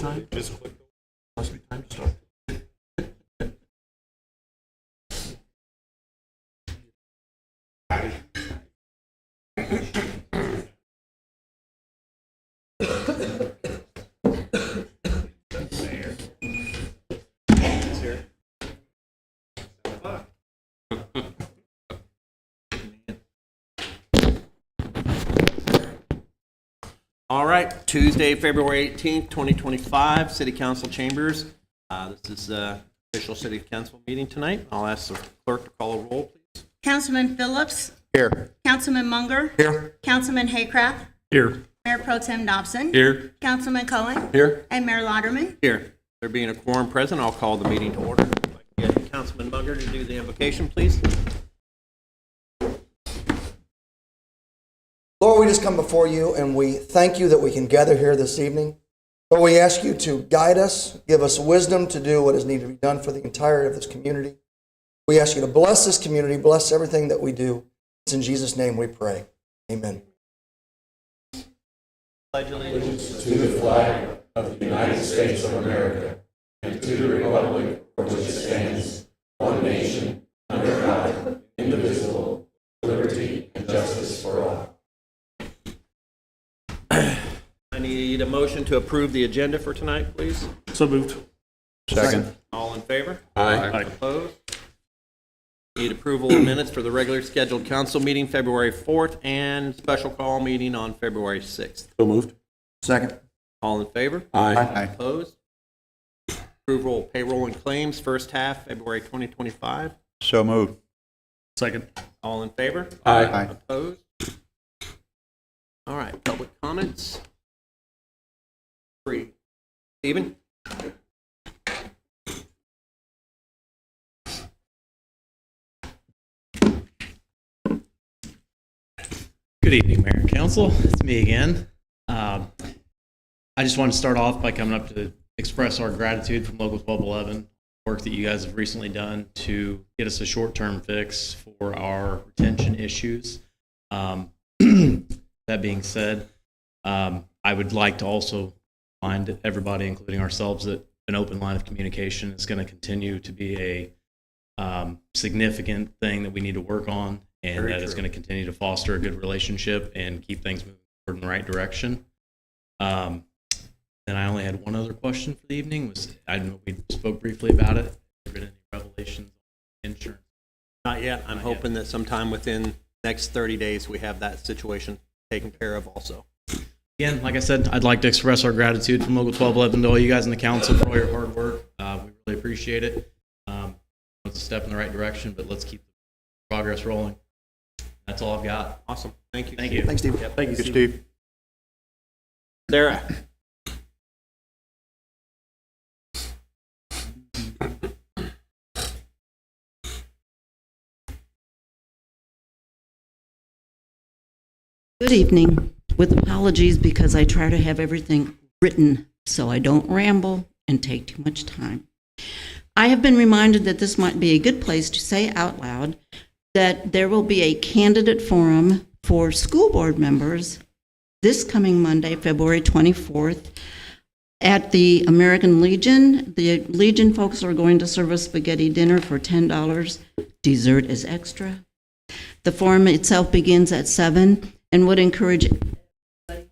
time? Must be time to start. All right, Tuesday, February 18th, 2025, City Council Chambers. This is official City Council meeting tonight. I'll ask the clerk to call a roll, please. Councilman Phillips. Here. Councilman Munger. Here. Councilman Haycraft. Here. Mayor Pro Tem Dobson. Here. Councilman Cohen. Here. And Mayor Lauderman. Here. There being a quorum present, I'll call the meeting to order. I'd like to get Councilman Munger to do the invocation, please. Lord, we just come before you and we thank you that we can gather here this evening. Lord, we ask you to guide us, give us wisdom to do what is needed to be done for the entirety of this community. We ask you to bless this community, bless everything that we do. It's in Jesus' name we pray. Amen. Pledge allegiance to the flag of the United States of America and to the republic for which it stands, one nation, under God, indivisible, liberty and justice for all. I need a motion to approve the agenda for tonight, please. So moved. Second. All in favor? Aye. Opposed? Need approval of minutes for the regular scheduled council meeting February 4th and special call meeting on February 6th. So moved. Second. All in favor? Aye. Opposed? Approval of payroll and claims first half February 2025. So moved. Second. All in favor? Aye. Opposed? All right, public comments. 3. Stephen? Good evening, Mayor and Council. It's me again. I just want to start off by coming up to express our gratitude from Local 1211, work that you guys have recently done to get us a short-term fix for our retention issues. That being said, I would like to also remind everybody, including ourselves, that an open line of communication is going to continue to be a significant thing that we need to work on, and that is going to continue to foster a good relationship and keep things moving forward in the right direction. Then I only had one other question for the evening. I don't know, we spoke briefly about it. Have there been any revelations on insurance? Not yet. I'm hoping that sometime within the next 30 days we have that situation taken care of also. Again, like I said, I'd like to express our gratitude from Local 1211 to all you guys in the council for all your hard work. We really appreciate it. It's a step in the right direction, but let's keep the progress rolling. That's all I've got. Awesome. Thank you. Thank you. Thanks, Steve. Yep. Thank you, Steve. Sarah? Good evening, with apologies because I try to have everything written so I don't ramble and take too much time. I have been reminded that this might be a good place to say out loud that there will be a candidate forum for school board members this coming Monday, February 24th, at the American Legion. The Legion folks are going to serve us spaghetti dinner for $10. Dessert is extra. The forum itself begins at 7 and would encourage everybody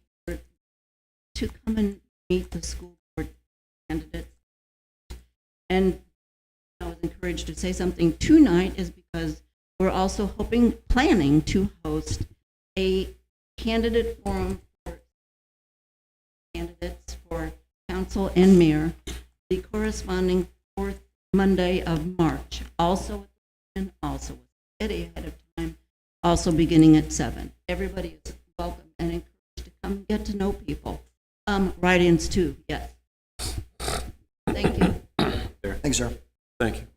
to come and meet the school board candidates. And I was encouraged to say something tonight is because we're also planning to host a candidate forum for candidates for council and mayor, the corresponding 4th Monday of March, also ahead of time, also beginning at 7. Everybody is welcome and encouraged to come get to know people. Write-ins too, yes. Thank you. Thanks, sir. Thank you.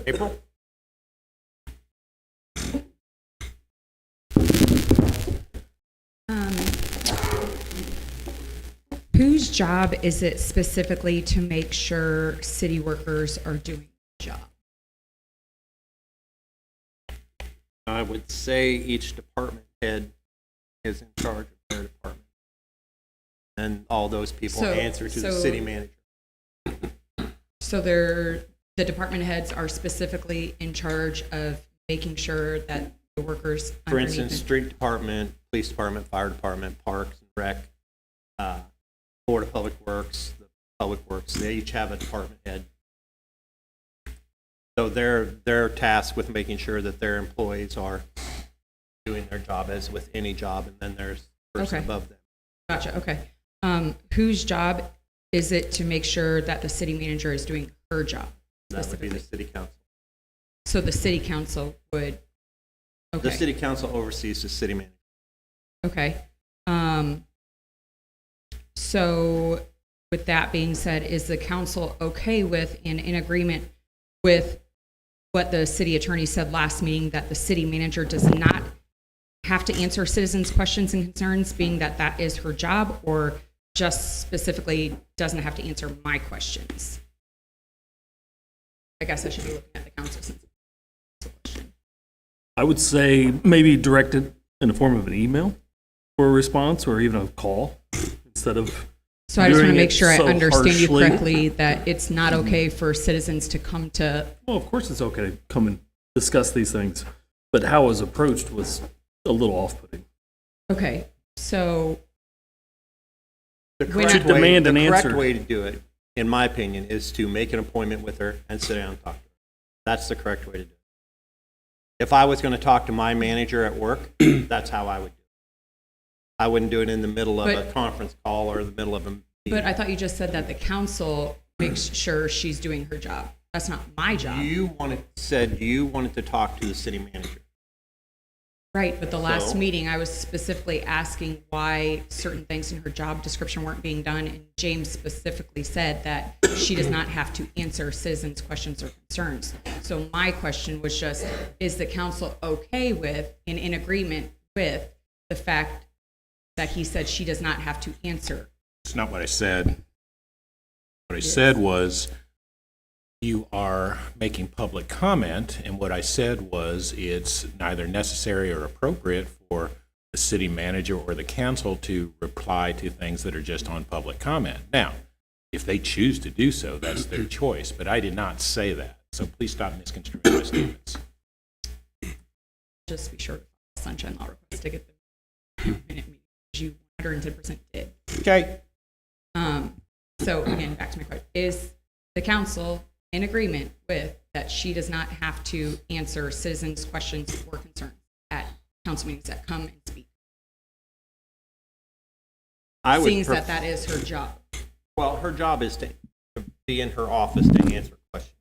April? Whose job is it specifically to make sure city workers are doing the job? I would say each department head is in charge of their department. and all those people So- answer to the so- city manager. So the department heads are specifically in charge of making sure that the workers For underneath instance, it- street department, police department, fire department, parks and rec, Board of Public Works, the Public Works, they each have a department head. So they're tasked with making sure that their employees are doing their job as with any job, and then there's a person Okay. above them. Gotcha, okay. Whose job is it to make sure that the city manager is doing her job? That would be the specifically? city council. So the city council would, The okay, city council oversees the city manager. okay. So with that being said, is the council okay with and in agreement with what the city attorney said last meeting, that the city manager does not have to answer citizens' questions and concerns, being that that is her job, or just specifically doesn't have to answer my questions? I guess I should be looking at the council since it's a question. I would say maybe direct it in the form of an email for a response or even a call instead of. So I just want to doing make it sure I so understand you harshly. correctly, that it's not okay for citizens to come to, Well, of course it's okay to come and discuss these things, but how it was approached was a little off-putting. okay, so, The When correct To way, demand the an correct answer. way to do it, in my opinion, is to make an appointment with her and sit down and talk to her. That's the correct way to do it. If I was going to talk to my manager at work, that's how I would do it. I wouldn't do it in the middle of a But- conference call or the middle of a meeting. but I thought you just said that the council makes sure she's doing her job. That's not my job. You said you wanted to talk to the city manager. Right, but the last So- meeting, I was specifically asking why certain things in her job description weren't being done, and James specifically said that she does not have to answer citizens' questions or concerns. So my question was just, is the council okay with and in agreement with the fact that he said she does not have to answer? It's not what I said. What I said was, you are making public comment, and what I said was, it's neither necessary or appropriate for the city manager or the council to reply to things that are just on public comment. Now, if they choose to do so, that's their choice, but I did not say that. So please stop misconstruing my statements. Just be sure to file sunshine law request to get the minute meeting, which you 110% did. Okay. So again, back to my question, is the council in agreement with that she does not have to answer citizens' questions or concerns at council meetings that come and speak? I would Seeing pref- that that is her job. Well, her job is to be in her office to answer questions.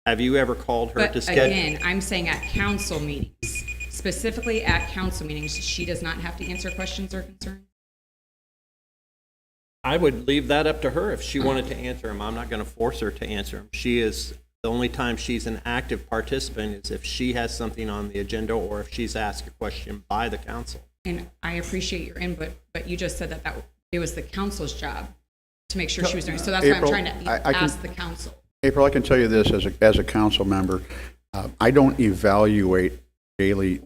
Have you ever called her to But schedule? again, I'm saying at council meetings, specifically at council meetings, she does not have to answer questions or concerns? I would leave that up to her if she wanted to answer them. I'm not going to force her to answer them. She is, the only time she's an active participant is if she has something on the agenda or if she's asked a question by the council. And I appreciate your input, but you just said that it was the council's job to make sure she was doing, so that's why I'm April, trying to I can- ask the council. April, I can tell you this as a council member, I don't evaluate daily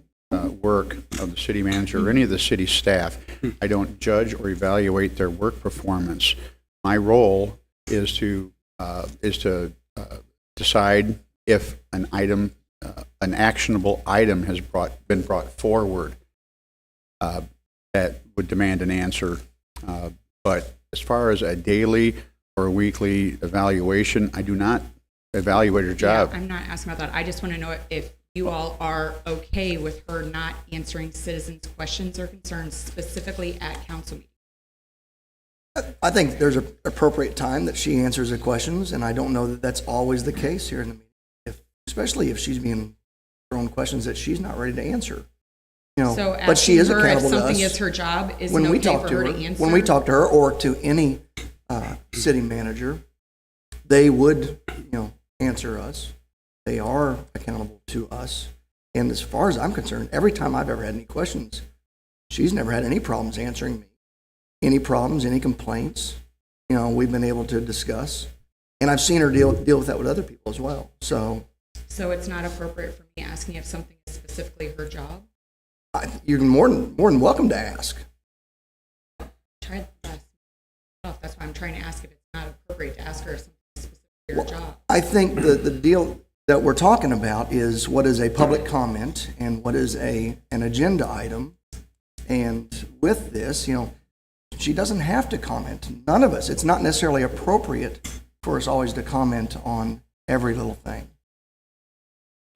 work of the city manager or any of the city staff. I don't judge or evaluate their work performance. My role is to decide if an item, an actionable item has been brought forward that would demand an answer. But as far as a daily or a weekly evaluation, I do not evaluate her job. Yeah, I'm not asking about that. I just want to know if you all are okay with her not answering citizens' questions or concerns specifically at council meetings. I think there's an appropriate time that she answers the questions, and I don't know that that's always the case here in the meeting, especially if she's being thrown questions that she's not ready to answer. You know, So but she asking is her if accountable to us. something is her job, is it When we okay talk for to her her, to answer? when we talk to her or to any city manager, they would, answer us. They are accountable to us. And as far as I'm concerned, every time I've ever had any questions, she's never had any problems answering me. Any problems, any complaints, we've been able to discuss. And I've seen her deal with that with other people as well. So So it's not appropriate for me asking if something is specifically her job? you're more than welcome to ask. Tried that. I'm trying to ask if it's not appropriate to ask her something specific to her job. I think the deal that we're talking about is what is a public comment and what is an agenda item. And with this, she doesn't have to comment. None of us. It's not necessarily appropriate for us always to comment on every little thing.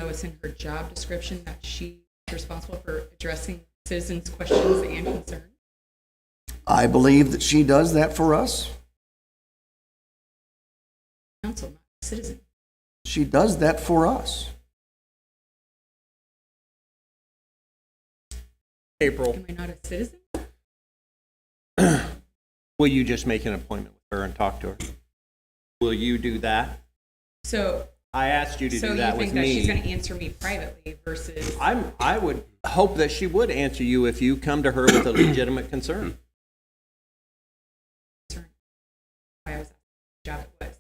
So it's in her job description that she's responsible for addressing citizens' questions and concerns. I believe that she does that for us. Council, not citizen. She does that for us. April, Am I not a citizen? will you just make an appointment with her and talk to her? Will you do that? So, I asked you to so do you that think with that she's going me. to answer me privately versus? I would hope that she would answer you if you come to her with a legitimate concern. Why I was asking what job it was.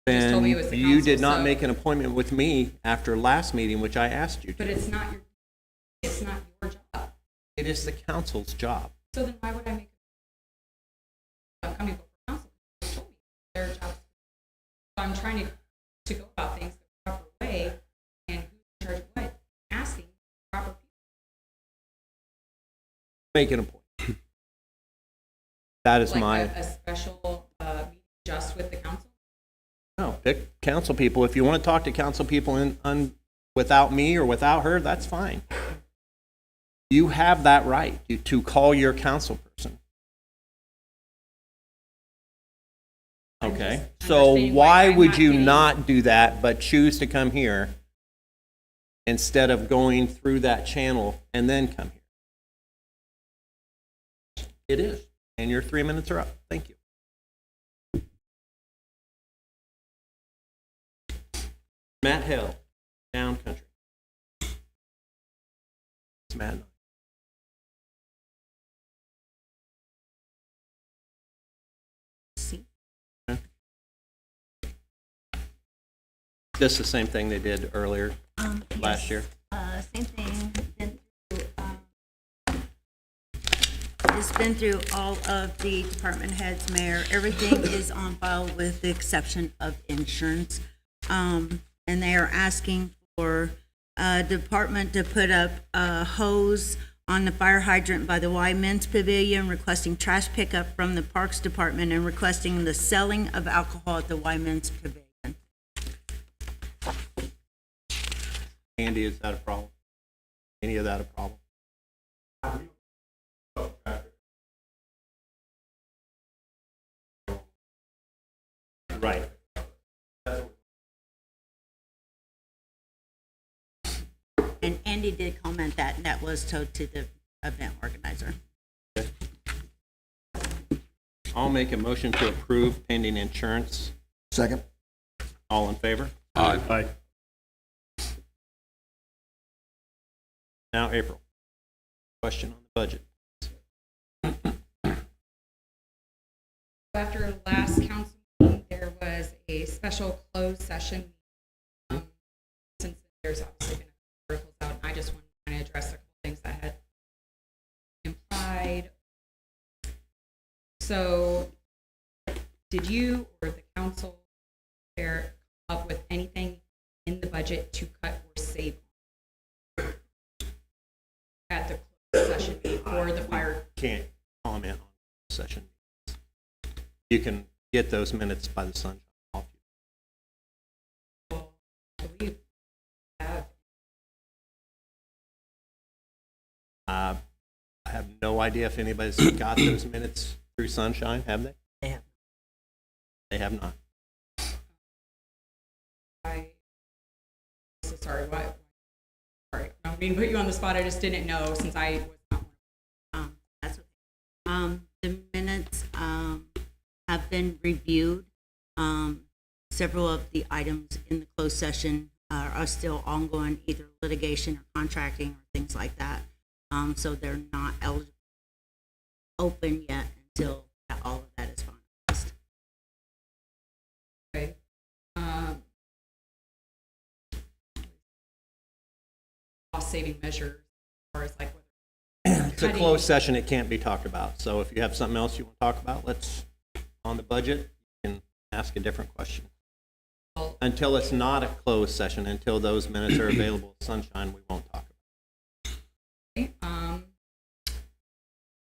just told me it was Then the you council, did not so- make an appointment with me after last meeting, which I asked you But to. it's not your job. It is the council's job. So then why would I make coming before council? They told me their job. So I'm trying to go about things the proper way, and who's in charge of what? Asking proper people. Make an appointment. That is Like my, a special meeting just with the council. no, pick council people. If you want to talk to council people without me or without her, that's fine. You have that right to call your council person. Okay, I'm so understanding why I'm would not you getting- not do that but choose to come here instead of going through that channel and then come here? It is, and your 3 minutes are up. Thank you. Matt Hill, Down Country. It's Matt. See. Just the same thing they did earlier last year. Same thing. It's been through all of the department heads, mayor. Everything is on file with the exception of insurance. And they are asking for department to put up a hose on the fire hydrant by the Y Men's Pavilion, requesting trash pickup from the Parks Department, and requesting the selling of alcohol at the Y Men's Pavilion. Andy, is that a problem? Any of that a problem? Right. And Andy did comment that, and that was told to the event organizer. I'll make a motion to approve pending insurance. Second. All in favor? Aye. Now, April. Question on the budget. After last council meeting, there was a special closed session. Since there's obviously been articles out, and I just want to kind of address a couple things that had implied. So, did you or the council there come up with anything in the budget to cut or save at the closed session for the fire? Can't comment on the session. You can get those minutes by the sunshine off. I believe have I have no idea if anybody's got those minutes through sunshine, have they? They have. They have not. So sorry, what? Sorry, I don't mean to put you on the spot. I just didn't know since I was not. That's okay. The minutes have been reviewed. Several of the items in the closed session are still ongoing, either litigation or contracting or things like that. So they're not eligible, open yet until all of that is finalized. Okay. Cost saving measures as far as like It's a closed session, it can't be talked about. So if you have something else you want to talk about, let's on the budget, you can ask a different question. Well- Until it's not a closed session, until those minutes are available, sunshine, we won't talk about it. Okay,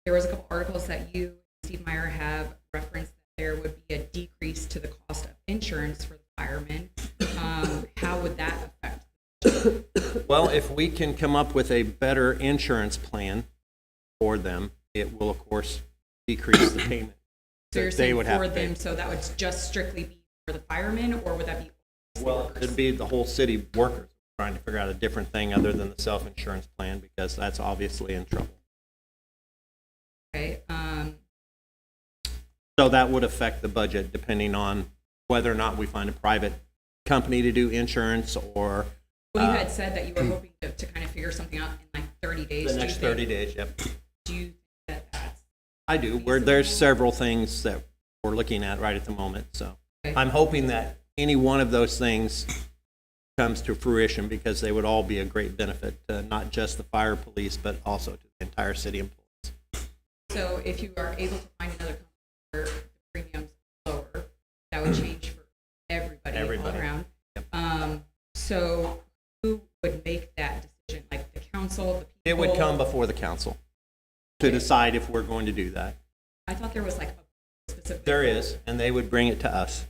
there was a couple articles that you, Steve Meyer, have referenced that there would be a decrease to the cost of insurance for the firemen. How would that affect? Well, if we can come up with a better insurance plan for them, it will, of course, decrease the payment. So you're that saying they would have for to pay. them, so that would just strictly be for the firemen, or would that be? Well, it'd be the whole city workers trying to figure out a different thing other than the self-insurance plan, because that's obviously in trouble. Okay, So that would affect the budget depending on whether or not we find a private company to do insurance or well, you had said that you were hoping to kind of figure something out in like 30 days. the Do you next think- 30 days, yep. Do you think that that's? I do. There's several things that we're looking at right at the moment, so Okay. I'm hoping that any one of those things comes to fruition, because they would all be a great benefit to not just the fire police, but also to the entire city employees. So if you are able to find another company where the premiums lower, that would change for everybody all Everybody. around. Yep. So who would make that decision? Like the council, the people? It would come before the council to decide if we're going to do that. I thought there was like a specific. There is, and they would bring it to us.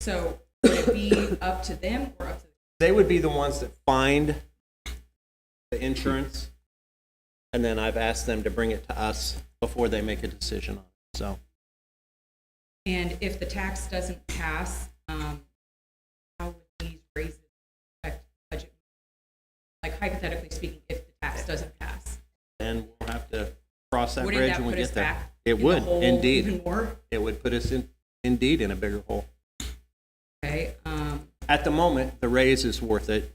So would it be up to them or up to? They would be the ones that find the insurance, and then I've asked them to bring it to us before they make a decision on it. So And if the tax doesn't pass, how would these raises affect the budget? Like hypothetically speaking, if the tax doesn't pass, then we'll have to cross that wouldn't bridge that when we put us get there. back? It in the would, hole indeed. Even more. It would put us indeed in a bigger hole. Okay. At the moment, the raise is worth it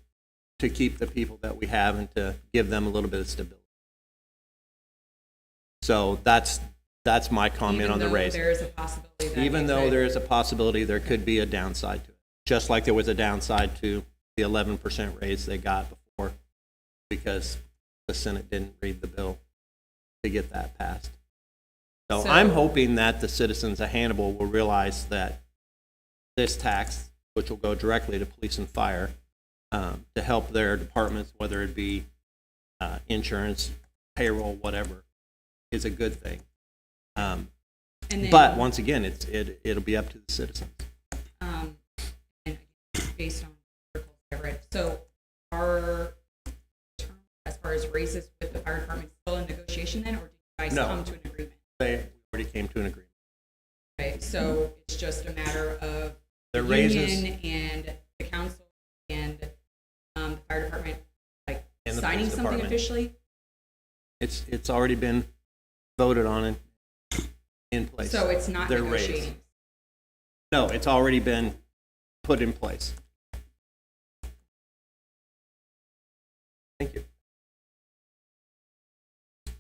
to keep the people that we have and to give them a little bit of stability. So that's my comment on the raise. There is a possibility that Even though there is a possibility there could be a downside to it, just like there was a downside to the 11% raise they got before, because the Senate didn't read the bill to get that passed. So I'm hoping that the citizens of Hannibal will realize that this tax, which will go directly to police and fire, to help their departments, whether it be insurance, payroll, whatever, is a good thing. and then, But once again, it'll be up to the citizens. and again, based on articles I read, so our term as far as raises with the fire department still in negotiation then, or did you guys No. come to an agreement? They already came to an agreement. Okay, so it's just a matter of The the raises union and the council and the fire department, like And the signing police something department. officially. it's already been voted on and in place. So it's not They're raised. negotiating. No, it's already been put in place. Thank you.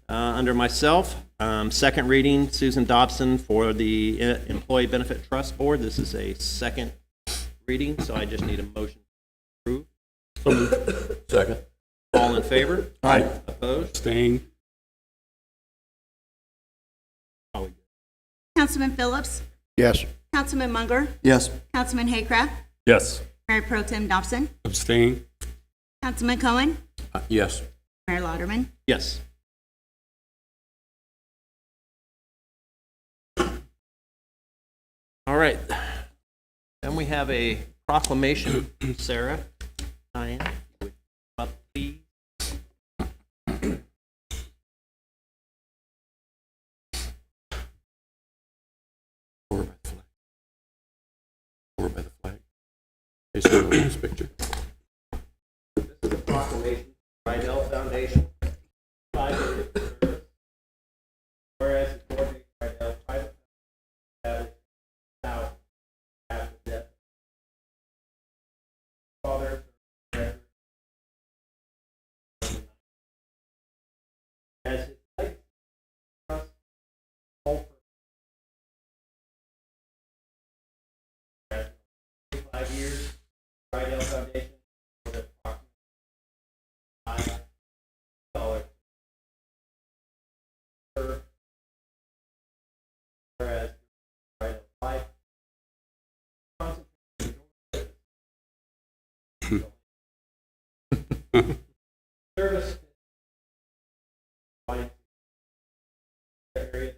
Under myself, second reading, Susan Dobson for the Employee Benefit Trust Board. This is a second reading, so I just need a motion to approve. Second. All in favor? Aye. Opposed? Staying. All good. Councilman Phillips, Yes. Councilman Munger, Yes. Councilman Haycraft, Yes. Mayor Pro Tem Dobson, Abstain. Councilman Cohen, Yes. Mayor Lauderman. Yes. All right. Then we have a proclamation, Sarah. Diane, would you up, please? Or by the flag. Or by the flag. Hey, so this picture. This is a proclamation, Rydell Foundation. 5 years of service. Whereas the Board of Rydell Private established now after death. Father, as his legacy, trust, hope, 25 years, Rydell Foundation was approximately $5 per whereas right of life service area.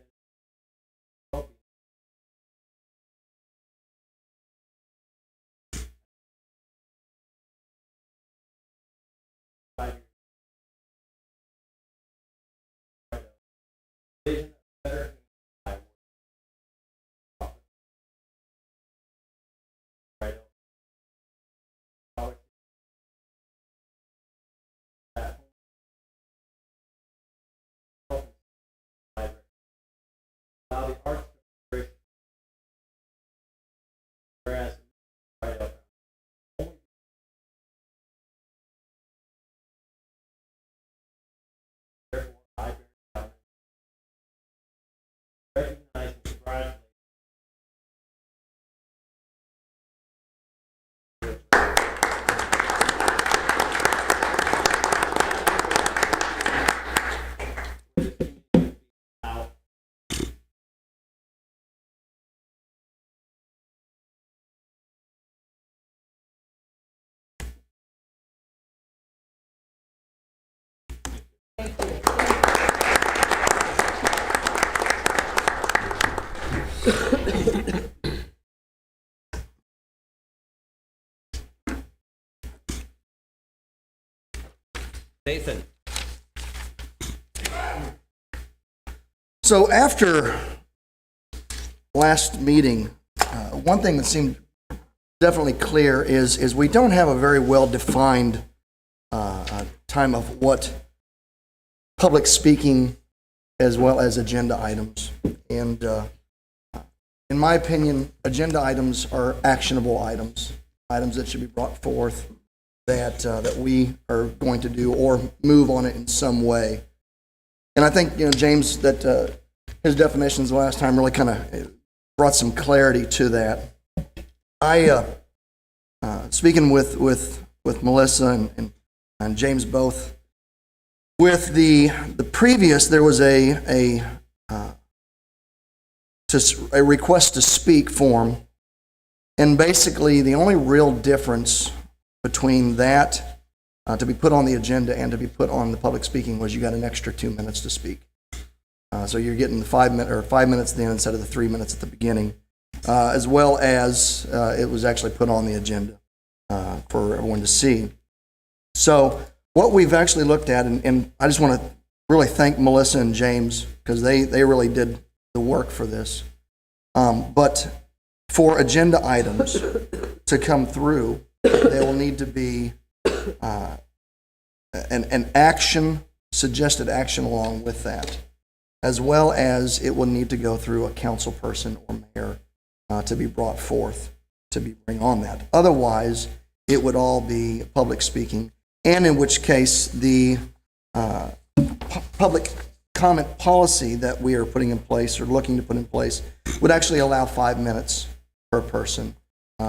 Allow the arts to whereas right up therefore I recognize and congratulate out. Nathan. So after last meeting, one thing that seemed definitely clear is we don't have a very well-defined time of what public speaking as well as agenda items. And in my opinion, agenda items are actionable items, items that should be brought forth that we are going to do or move on it in some way. And I think, James, that his definitions last time really kind of brought some clarity to that. I, speaking with Melissa and James both, with the previous, there was a request to speak form, and basically the only real difference between that to be put on the agenda and to be put on the public speaking was you got an extra 2 minutes to speak. So you're getting the 5 minutes then instead of the 3 minutes at the beginning, as well as it was actually put on the agenda for everyone to see. So what we've actually looked at, and I just want to really thank Melissa and James because they really did the work for this. But for agenda items to come through, there will need to be an action, suggested action along with that, as well as it will need to go through a council person or mayor to be brought forth to bring on that. Otherwise, it would all be public speaking, and in which case the public comment policy that we are putting in place or looking to put in place would actually allow 5 minutes per person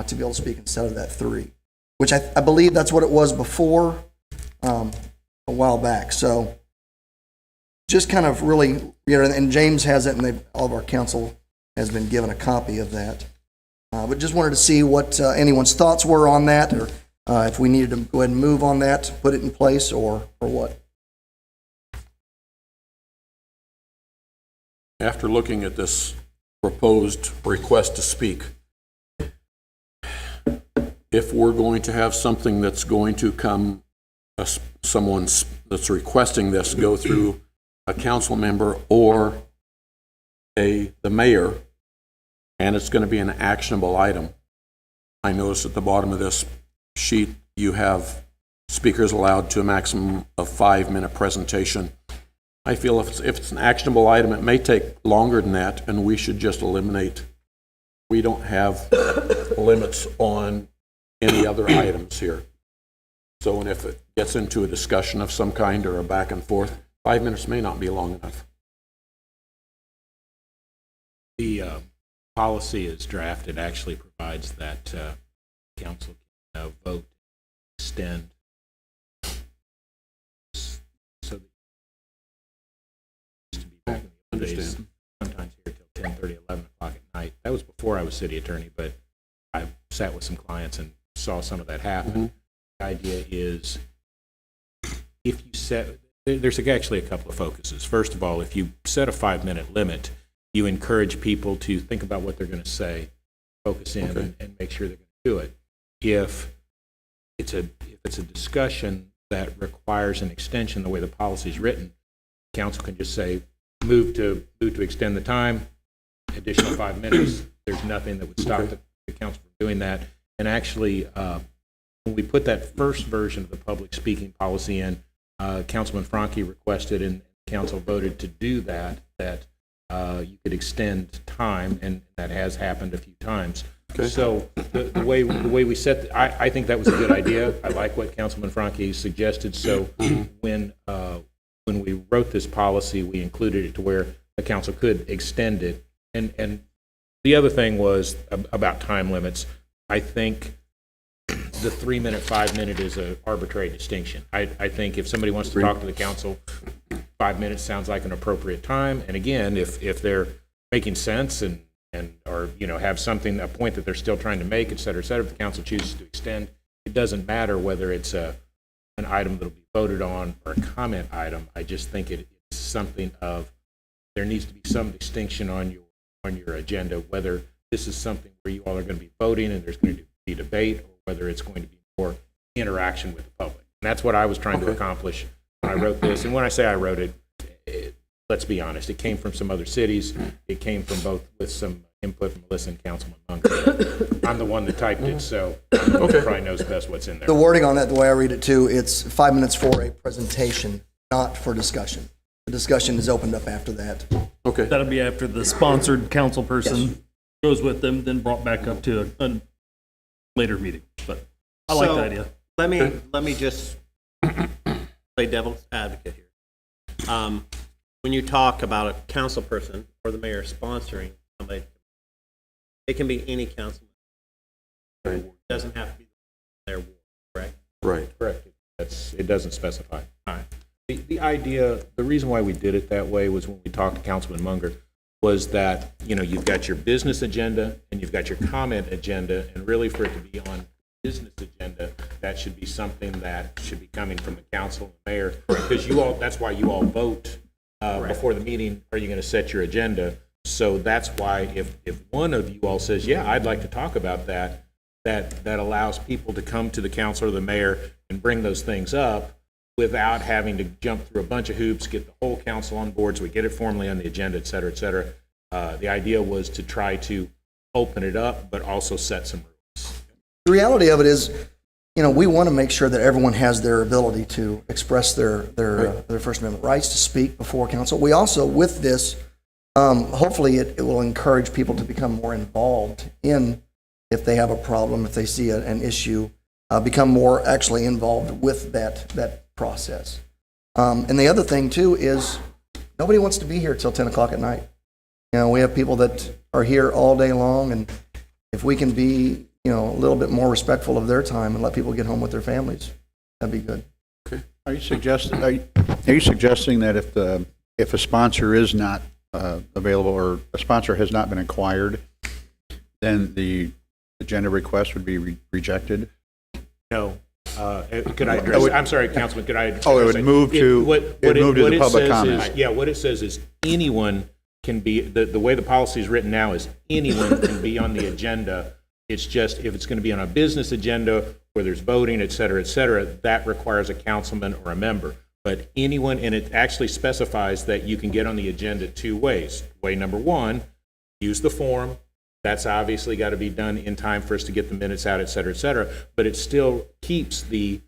to be able to speak instead of that 3, which I believe that's what it was before a while back. So just kind of really, and James has it, and all of our council has been given a copy of that. But just wanted to see what anyone's thoughts were on that, or if we needed to go ahead and move on that, put it in place, or what. After looking at this proposed request to speak, if we're going to have something that's going to come, someone that's requesting this go through a council member or the mayor, and it's going to be an actionable item. I notice at the bottom of this sheet, you have speakers allowed to a maximum of 5-minute presentation. I feel if it's an actionable item, it may take longer than that, and we should just eliminate. We don't have limits on any other items here. So, and if it gets into a discussion of some kind or a back and forth, 5 minutes may not be long enough. The policy as drafted actually provides that council can vote to extend so that it used to be back in the old days, sometimes here till 10:30 10:30, 11 o'clock at night. That was before I was city attorney, but I sat with some clients and saw some of that happen. The idea is if you set, there's actually a couple of focuses. First of all, if you set a 5-minute limit, you encourage people to think about what they're going to say, focus in, and make sure they're going to do it. If it's a discussion that requires an extension, the way the policy is written, council can just say, move to extend the time, additional 5 minutes. There's nothing that would stop the council from doing that. And actually, when we put that first version of the public speaking policy in, Councilman Franke requested and council voted to do that you could extend time, and that has happened a few times. So the way we set, I think that was a good idea. I like what Councilman Franke suggested. So when we wrote this policy, we included it to where the council could extend it. And the other thing was about time limits. I think the 3-minute, 5-minute is an arbitrary distinction. I think if somebody wants to talk to the council, 5 minutes sounds like an appropriate time. And again, if they're making sense and or have something, a point that they're still trying to make, et cetera, if the council chooses to extend, it doesn't matter whether it's an item that'll be voted on or a comment item. I just think it's something of, there needs to be some distinction on your agenda, whether this is something where you all are going to be voting and there's going to be debate, or whether it's going to be more interaction with the public. And that's what I was trying to accomplish when I wrote this. And when I say I wrote it, let's be honest, it came from some other cities. It came from both, with some input from Melissa and Councilman Munger. I'm the one that typed it, so probably knows best what's in there. The wording on that, the way I read it too, it's 5 minutes for a presentation, not for discussion. The discussion is opened up after that. Okay. That'll be after the sponsored council person goes with them, then brought back up to a later meeting. But I like the idea. Let me just play devil's advocate here. When you talk about a council person or the mayor sponsoring somebody, it can be any councilman. It doesn't have to be their ward, correct? Right. Correct. It doesn't specify. All right. The idea, the reason why we did it that way was when we talked to Councilman Munger, was that, you've got your business agenda and you've got your comment agenda, and really for it to be on business agenda, that should be something that should be coming from the council and the mayor, because that's why you all vote before the meeting, are you going to set your agenda? So that's why if one of you all says, yeah, I'd like to talk about that allows people to come to the council or the mayor and bring those things up without having to jump through a bunch of hoops, get the whole council on board so we get it formally on the agenda, et cetera, et cetera. The idea was to try to open it up, but also set some rules. The reality of it is, we want to make sure that everyone has their ability to express their First Amendment rights to speak before council. We also, with this, hopefully it will encourage people to become more involved in, if they have a problem, if they see an issue, become more actually involved with that process. And the other thing too is, nobody wants to be here till 10 o'clock at night. We have people that are here all day long, and if we can be, a little bit more respectful of their time and let people get home with their families, that'd be good. Okay. Are you suggesting that if a sponsor is not available, or a sponsor has not been acquired, then the agenda request would be rejected? No. Could I address? I'm sorry, Councilman. Could I? It would move to the public comment. Yeah, what it says is anyone can be. The way the policy is written now is anyone can be on the agenda. It's just if it's going to be on a business agenda where there's voting, et cetera, that requires a councilman or a member. But anyone, and it actually specifies that you can get on the agenda 2 ways. Way number 1, use the form. That's obviously got to be done in time for us to get the minutes out, et cetera, but it still keeps the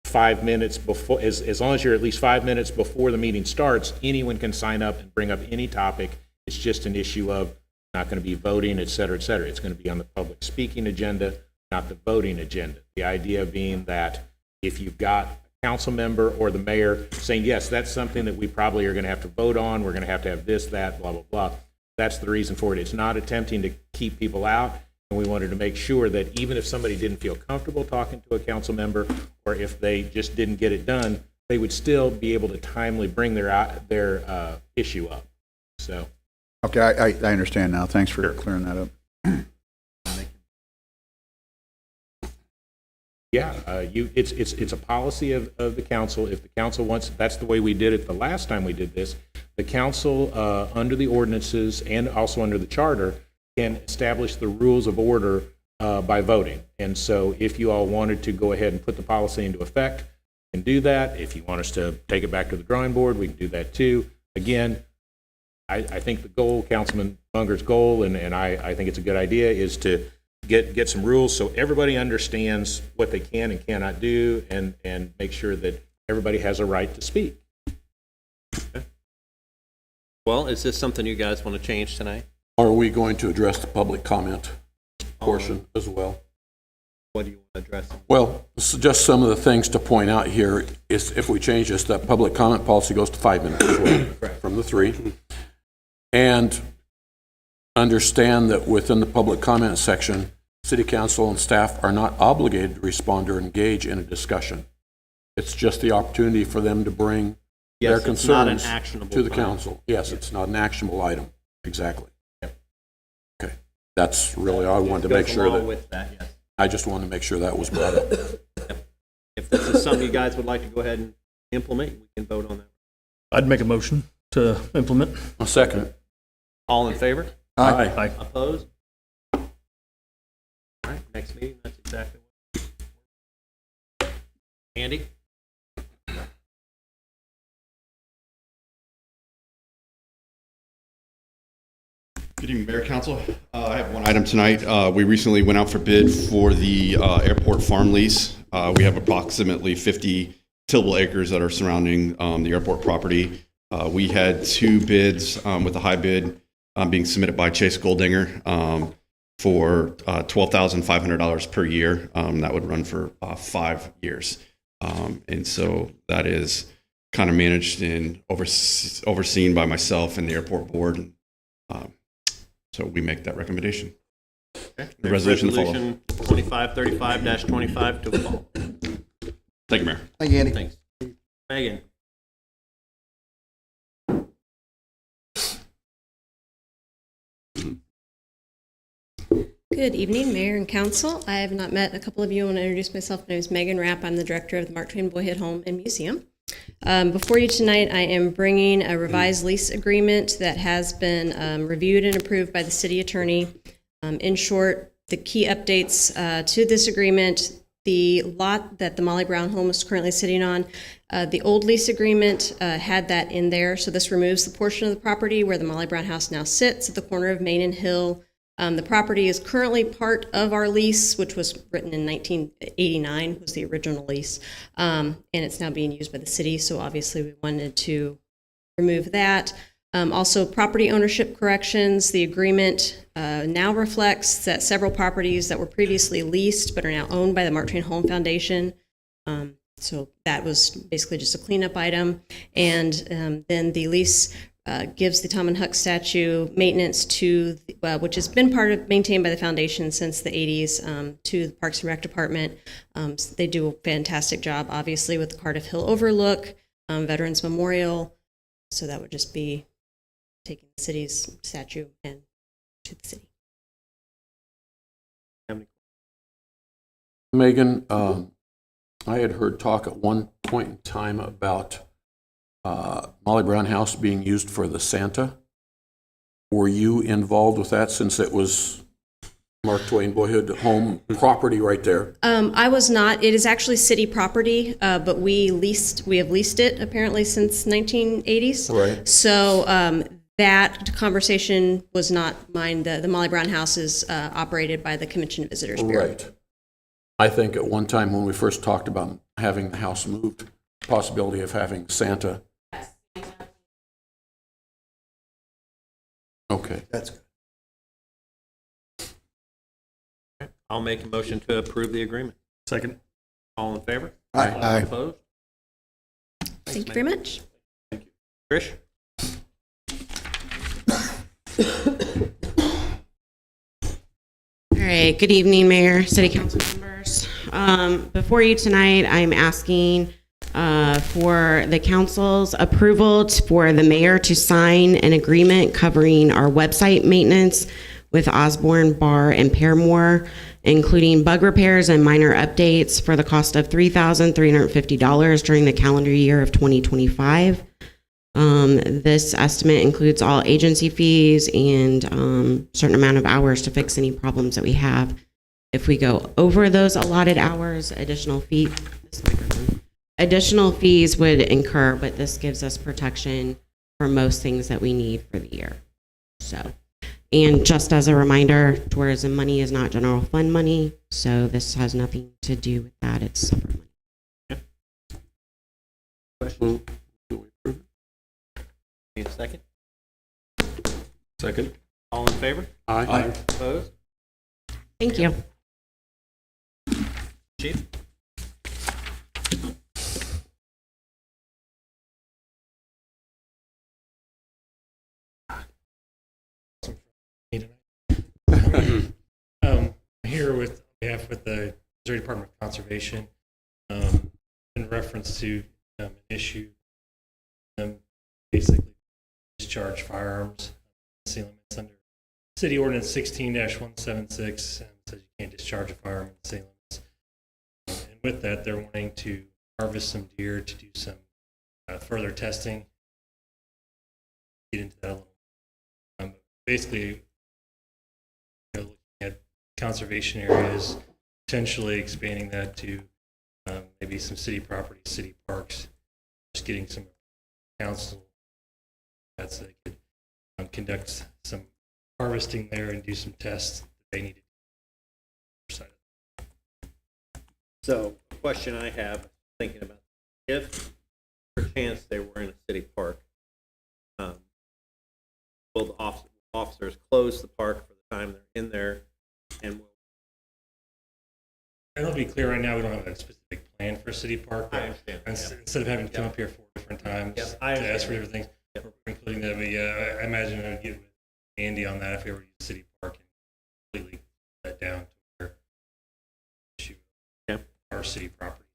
5 minutes before, as long as you're at least 5 minutes before the meeting starts, anyone can sign up and bring up any topic. It's just an issue of not going to be voting, et cetera. It's going to be on the public speaking agenda, not the voting agenda. The idea being that if you've got a council member or the mayor saying, yes, that's something that we probably are going to have to vote on, we're going to have this, that, blah, blah, blah. That's the reason for it. It's not attempting to keep people out, and we wanted to make sure that even if somebody didn't feel comfortable talking to a council member, or if they just didn't get it done, they would still be able to timely bring their issue up. So, Okay, I understand now. Thanks for clearing that up. Yeah, it's a policy of the council. If the council wants, that's the way we did it the last time we did this. The council, under the ordinances and also under the charter, can establish the rules of order by voting. And so if you all wanted to go ahead and put the policy into effect, you can do that. If you want us to take it back to the drawing board, we can do that too. Again, I think the goal, Councilman Munger's goal, and I think it's a good idea, is to get some rules so everybody understands what they can and cannot do, and make sure that everybody has a right to speak. Okay. Well, is this something you guys want to change tonight? Are we going to address the public comment portion as well? What do you want to address? Well, just some of the things to point out here is if we change this, that public comment policy goes to 5 minutes as well, from the 3. And understand that within the public comment section, city council and staff are not obligated to respond or engage in a discussion. It's just the opportunity for them to bring their Yes, it's not an concerns actionable to the item. council. Yes, it's not an actionable item. Exactly. Okay. That's really, I wanted to make sure Along that, with that, yes. I just wanted to make sure that was brought up. If this is something you guys would like to go ahead and implement, we can vote on that. I'd make a motion to implement. I'll second it. All in favor? Aye. Aye. Opposed? All right, next meeting, that's exactly what. Andy? Good evening, Mayor, Council. I have one item tonight. We recently went out for bid for the airport farm lease. We have approximately 50 tillable acres that are surrounding the airport property. We had 2 bids, with the high bid being submitted by Chase Goldinger for $12,500 per year. That would run for 5 years. And so that is kind of managed and overseen by myself and the airport board. So we make that recommendation. Okay. The resolution to follow. Resolution 2535-25 to follow. Thank you, Mayor. Thank you, Andy. Thanks. Megan? Good evening, Mayor and Council. I have not met a couple of you. I want to introduce myself. My name is Megan Rapp. I'm the director of the Mark Twain Boyhood Home and Museum. Before you tonight, I am bringing a revised lease agreement that has been reviewed and approved by the city attorney. In short, the key updates to this agreement: the lot that the Molly Brown home is currently sitting on, the old lease agreement had that in there. So this removes the portion of the property where the Molly Brown house now sits at the corner of Main and Hill. The property is currently part of our lease, which was written in 1989, was the original lease, and it's now being used by the city, so obviously we wanted to remove that. Also, property ownership corrections. The agreement now reflects that several properties that were previously leased but are now owned by the Mark Twain Home Foundation. So that was basically just a cleanup item. And then the lease gives the Tom and Huck statue maintenance to, which has been maintained by the foundation since the 80s, to the Parks and Rec Department. So they do a fantastic job, obviously, with the Cardiff Hill Overlook, Veterans Memorial. So that would just be taking the city's statue and to the city. Megan, I had heard talk at one point in time about Molly Brown House being used for the Santa. Were you involved with that since it was Mark Twain Boyhood Home property right there? I was not. It is actually city property, but we have leased it apparently since 1980s. Right. So that conversation was not mine. The Molly Brown House is operated by the Convention and Visitors Bureau. Right. I think at one time when we first talked about having the house moved, possibility of having Santa. Okay. That's good. I'll make a motion to approve the agreement. Second. All in favor? Aye. Opposed? Thank you very much. Trish? All right, good evening, Mayor, City Council members. Before you tonight, I'm asking for the council's approval for the mayor to sign an agreement covering our website maintenance with Osborne Bar and Paramore, including bug repairs and minor updates for the cost of $3,350 during the calendar year of 2025. This estimate includes all agency fees and certain amount of hours to fix any problems that we have. If we go over those allotted hours, additional fees would incur, but this gives us protection for most things that we need for the year. So, and just as a reminder, tourism money is not general fund money, so this has nothing to do with that. It's separate money. Questions? Need a second? Second. All in favor? Aye. Opposed? Thank you. Chief? Here with the Missouri Department of Conservation in reference to an issue, basically discharge firearms. City limits under City Ordinance 16-176 says you can't discharge a firearm in the city limits. And with that, they're wanting to harvest some deer to do some further testing. Get into that a little. Basically, looking at conservation areas, potentially expanding that to maybe some city property, city parks, just getting some council that's they could conduct some harvesting there and do some tests that they need to do. So, the question I have, thinking about, if per chance they were in a city park, will the officers close the park for the time they're in there, and will... And I'll be clear, right now we don't have a specific plan for a city park. I understand. Instead of having to come up here 4 different times to ask for different things, including that, I imagine I would get with Andy on that if we were to use city park and completely let down to where issue our city property.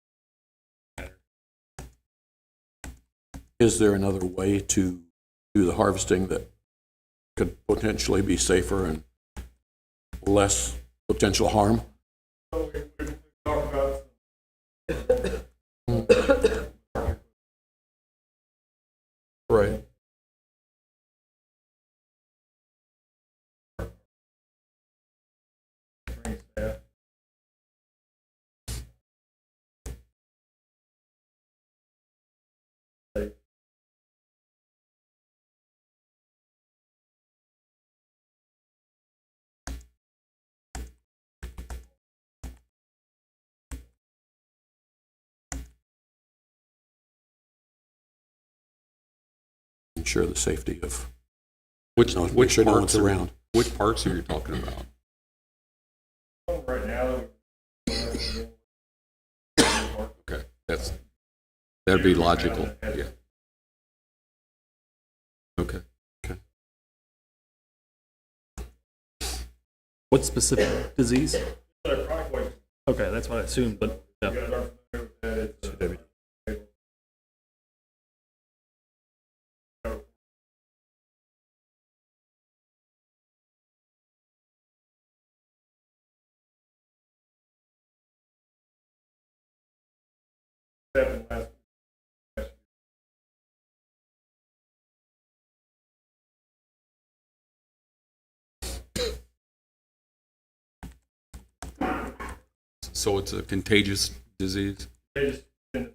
Is there another way to do the harvesting that could potentially be safer and less potential harm? So we talked about Right. Ensure the safety of Which make sure no one's parks around. Which parks are you talking about? right now. Okay, that'd be logical. Yeah. Okay. What specific disease? Okay, that's what I assumed, but yeah. So it's a contagious disease? No.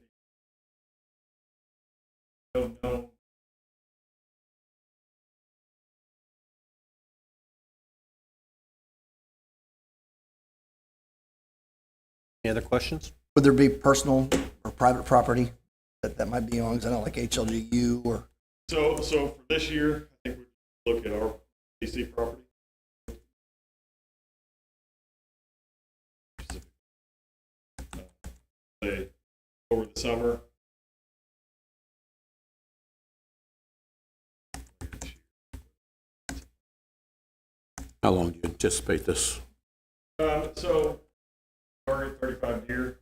Any other questions? Would there be personal or private property that might be on, because I know like HLGU or? So for this year, I think we look at our DC property. Over the summer. How long do you anticipate this? So target 35 deer.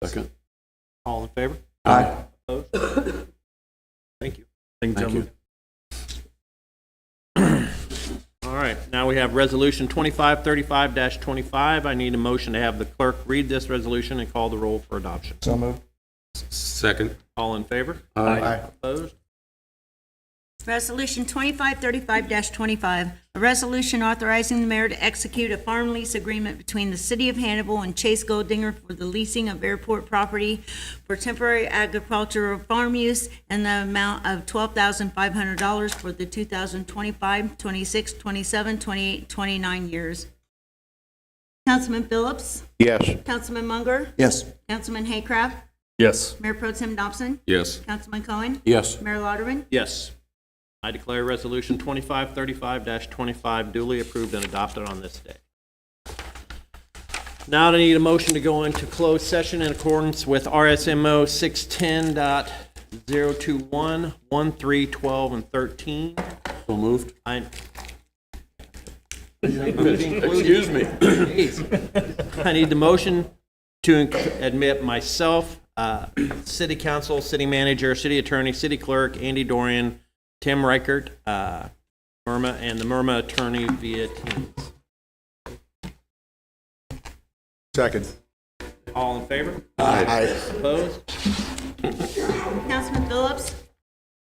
Second. All in favor? Aye. Opposed? Thank you. Thank you, gentlemen. All right, now we have Resolution 2535-25. I need a motion to have the clerk read this resolution and call the roll for adoption. So moved. Second. All in favor? Aye. Opposed? Resolution 2535-25, a resolution authorizing the mayor to execute a farm lease agreement between the city of Hannibal and Chase Goldinger for the leasing of airport property for temporary agricultural farm use in the amount of $12,500 for the 2025, 26, 27, 28, 29 years. Councilman Phillips? Yes. Councilman Munger? Yes. Councilman Haycraft? Yes. Mayor Pro Tem Dobson? Yes. Councilman Cohen? Yes. Mayor Lauderman? Yes. I declare Resolution 2535-25 duly approved and adopted on this day. Now I need a motion to go into closed session in accordance with RSMO 610.021, 1, 3, 12, and 13. So moved. Excuse me. I need the motion to admit myself, city council, city manager, city attorney, city clerk, Andy Dorian, Tim Reichert, Murma, and the Murma attorney via Teams. Second. All in favor? Aye. Opposed? Councilman Phillips?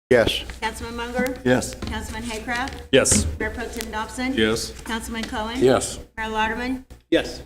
Yes. Councilman Munger? Yes. Councilman Haycraft? Yes. Mayor Pro Tem Dobson? Yes. Councilman Cohen? Yes. Mayor Lauderman? Yes.